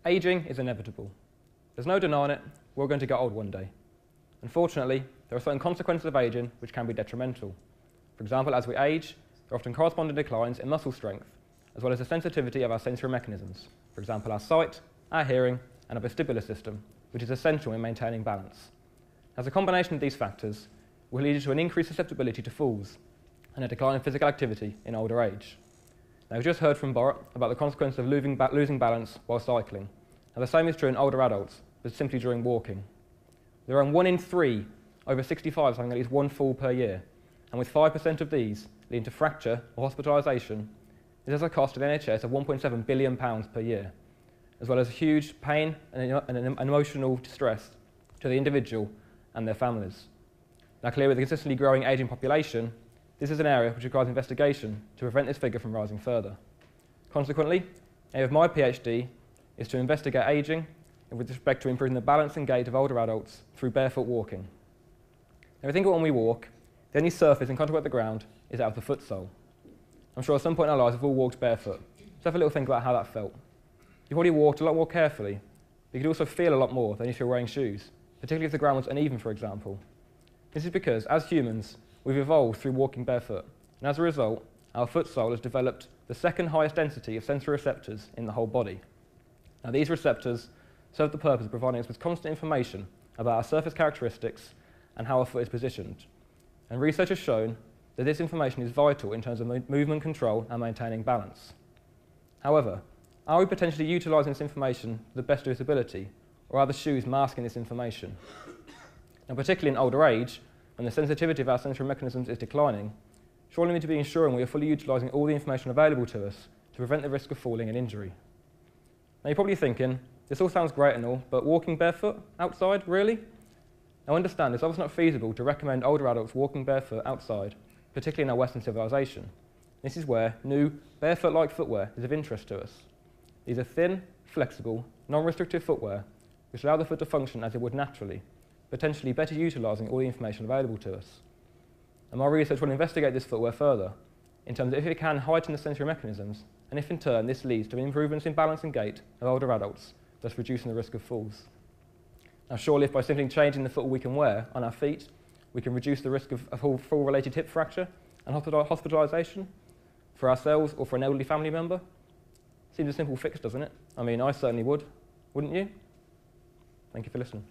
Ageing is inevitable. There's no denying it, we're going to get old one day. Unfortunately, there are certain consequences of ageing which can be detrimental. For example, as we age, there are often corresponding declines in muscle strength, as well as the sensitivity of our sensory mechanisms, for example our sight, our hearing, and our vestibular system, which is essential in maintaining balance. As a combination of these factors will lead to an increased susceptibility to falls and a decline in physical activity in older age. Now, we've just heard from Borat about the consequence of losing balance while cycling. Now, the same is true in older adults, but simply during walking. There are 1 in 3 over 65 having at least one fall per year, and with 5% of these leading to fracture or hospitalisation, this has a cost to the NHS of £1.7 billion per year, as well as huge pain and emotional distress to the individual and their families. Now, clearly, with the consistently growing ageing population, this is an area which requires investigation to prevent this figure from rising further. Consequently, the aim of my PhD is to investigate ageing with respect to improving the balance and gait of older adults through barefoot walking. Now, we think when we walk, the only surface in contact with the ground is out of the foot sole. I'm sure at some point in our lives we've all walked barefoot. So have a little think about how that felt. You've already walked a lot more carefully, but you could also feel a lot more than if you're wearing shoes, particularly if the ground was uneven, for example. This is because, as humans, we've evolved through walking barefoot, and as a result, our foot sole has developed the second highest density of sensory receptors in the whole body. Now, these receptors serve the purpose of providing us with constant information about our surface characteristics and how our foot is positioned. And research has shown that this information is vital in terms of movement control and maintaining balance. However, are we potentially utilising this information to the best of its ability, or are the shoes masking this information? Now, particularly in older age, when the sensitivity of our sensory mechanisms is declining, surely we need to be ensuring we are fully utilising all the information available to us to prevent the risk of falling and injury. Now, you're probably thinking, this all sounds great and all, but walking barefoot outside, really? Now, understand, it's obviously not feasible to recommend older adults walking barefoot outside, particularly in our Western civilization. This is where new, barefoot-like footwear is of interest to us. These are thin, flexible, non-restrictive footwear which allow the foot to function as it would naturally, potentially better utilising all the information available to us. And my research will investigate this footwear further, in terms of if it can heighten the sensory mechanisms, and if in turn this leads to improvements in balance and gait of older adults, thus reducing the risk of falls. Now, surely if by simply changing the footwear we can wear on our feet, we can reduce the risk of fall-related hip fracture and hospitalisation for ourselves or for an elderly family member. Seems a simple fix, doesn't it? I mean, I certainly would, wouldn't you? Thank you for listening.